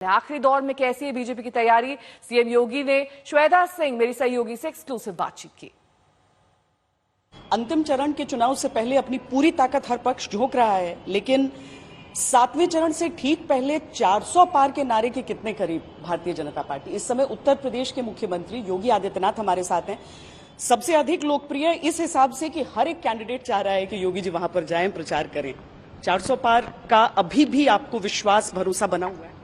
आखिरी दौर में कैसी है बीजेपी की तैयारी? सीएम योगी ने श्वेता सिंह मेरी सहयोगी से एक्सक्लूसिव बातचीत की। अंतिम चरण के चुनाव से पहले अपनी पूरी ताकत हर पक्ष झोंक रहा है, लेकिन 7वें चरण से ठीक पहले 400 पार के नारे के कितने करीब भारतीय जनता पार्टी? इस समय उत्तर प्रदेश के मुख्यमंत्री योगी आदित्यनाथ हमारे साथ हैं। सबसे अधिक लोकप्रिय इस हिसाब से कि हर एक कैंडिडेट चाह रहा है कि योगी जी वहां पर जाएं, प्रचार करें। 400 पार का अभी भी आपको विश्वास, भरोसा बना हुआ है?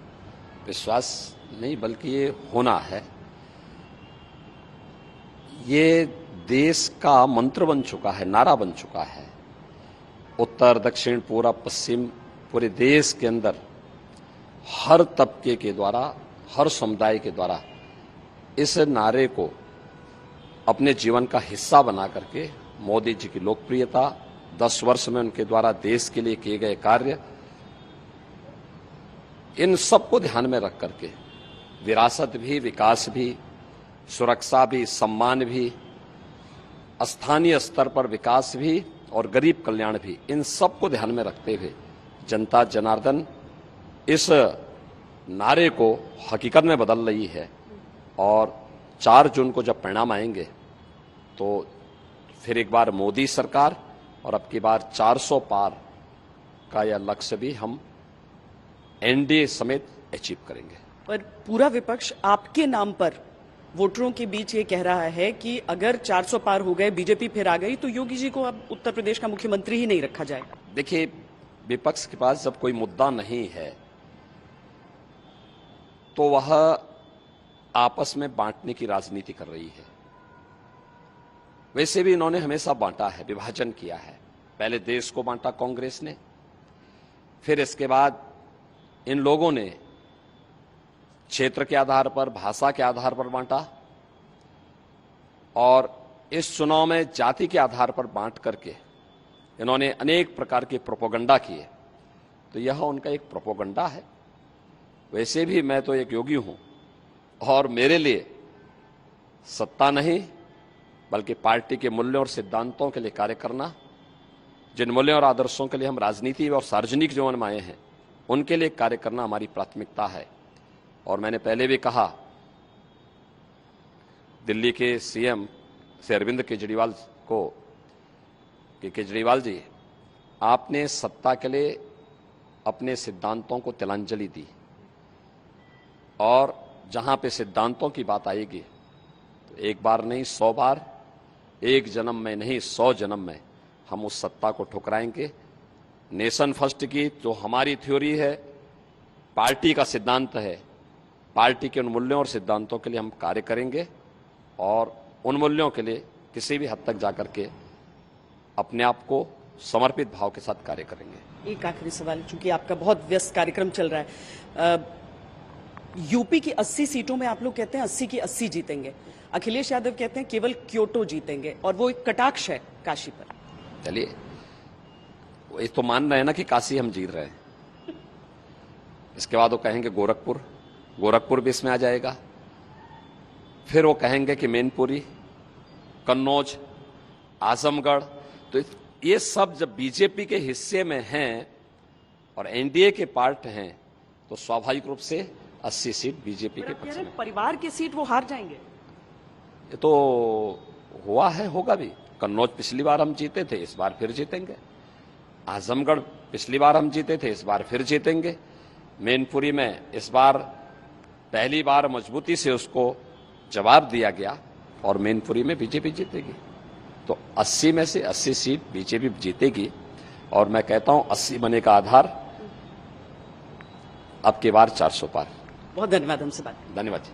विश्वास नहीं, बल्कि ये होना है। ये देश का मंत्र बन चुका है, नारा बन चुका है। उत्तर, दक्षिण, पूरब, पश्चिम, पूरे देश के अंदर हर तबके के द्वारा, हर समुदाय के द्वारा इस नारे को अपने जीवन का हिस्सा बना करके मोदी जी की लोकप्रियता, 10 वर्ष में उनके द्वारा देश के लिए किए गए कार्य, इन सबको ध्यान में रख करके विरासत भी, विकास भी, सुरक्षा भी, सम्मान भी, स्थानीय स्तर पर विकास भी और गरीब कल्याण भी, इन सबको ध्यान में रखते हुए जनता जनार्दन इस नारे को हकीकत में बदल रही है। और 4 जून को जब परिणाम आएंगे तो फिर एक बार मोदी सरकार और अब की बार 400 पार का यह लक्ष्य भी हम एनडीए समेत अचीव करेंगे। पर पूरा विपक्ष आपके नाम पर वोटरों के बीच ये कह रहा है कि अगर 400 पार हो गए, बीजेपी फिर आ गई, तो योगी जी को अब उत्तर प्रदेश का मुख्यमंत्री ही नहीं रखा जाएगा। देखिए, विपक्ष के पास जब कोई मुद्दा नहीं है तो वह आपस में बांटने की राजनीति कर रही है। वैसे भी इन्होंने हमेशा बांटा है, विभाजन किया है। पहले देश को बांटा कांग्रेस ने, फिर इसके बाद इन लोगों ने क्षेत्र के आधार पर, भाषा के आधार पर बांटा और इस चुनाव में जाति के आधार पर बांट करके इन्होंने अनेक प्रकार के प्रोपोगंडा किए। तो यह उनका एक प्रोपोगंडा है। वैसे भी मैं तो एक योगी हूं और मेरे लिए सत्ता नहीं बल्कि पार्टी के मूल्यों और सिद्धांतों के लिए कार्य करना, जिन मूल्यों और आदर्शों के लिए हम राजनीति और सार्वजनिक जीवन में आए हैं उनके लिए कार्य करना हमारी प्राथमिकता है। और मैंने पहले भी कहा, दिल्ली के सीएम से अरविंद केजरीवाल को कि केजरीवाल जी, आपने सत्ता के लिए अपने सिद्धांतों को तिलांजलि दी और जहां पे सिद्धांतों की बात आएगी तो एक बार नहीं 100 बार, एक जन्म में नहीं 100 जन्म में हम उस सत्ता को ठुकराएंगे। नेशन फर्स्ट की जो हमारी थ्योरी है, पार्टी का सिद्धांत है, पार्टी के उन मूल्यों और सिद्धांतों के लिए हम कार्य करेंगे और उन मूल्यों के लिए किसी भी हद तक जाकर के अपने आप को समर्पित भाव के साथ कार्य करेंगे। एक आखिरी सवाल, चूंकि आपका बहुत व्यस्त कार्यक्रम चल रहा है, यूपी की 80 सीटों में आप लोग कहते हैं 80 की 80 जीतेंगे, अखिलेश यादव कहते हैं केवल क्योटो जीतेंगे और वो एक कटाक्ष है काशी पर। चलिए, ये तो मान रहे हैं ना कि काशी हम जीत रहे हैं। इसके बाद वो कहेंगे गोरखपुर भी इसमें आ जाएगा। फिर वो कहेंगे कि मैनपुरी, कन्नौज, आजमगढ़। तो ये सब जब बीजेपी के हिस्से में हैं और एनडीए के पार्ट हैं तो स्वाभाविक रूप से 80 सीट बीजेपी के पक्ष में। परिवार की सीट वो हार जाएंगे। ये तो हुआ है, होगा भी। कन्नौज पिछली बार हम जीते थे, इस बार फिर जीतेंगे। आजमगढ़ पिछली बार हम जीते थे, इस बार फिर जीतेंगे। मैनपुरी में इस बार पहली बार मजबूती से उसको जवाब दिया गया और मैनपुरी में बीजेपी जीतेगी। तो 80 में से 80 सीट बीजेपी जीतेगी और मैं कहता हूं 80 बने का आधार अब की बार 400 पार। बहुत धन्यवाद हमसे बात। धन्यवाद।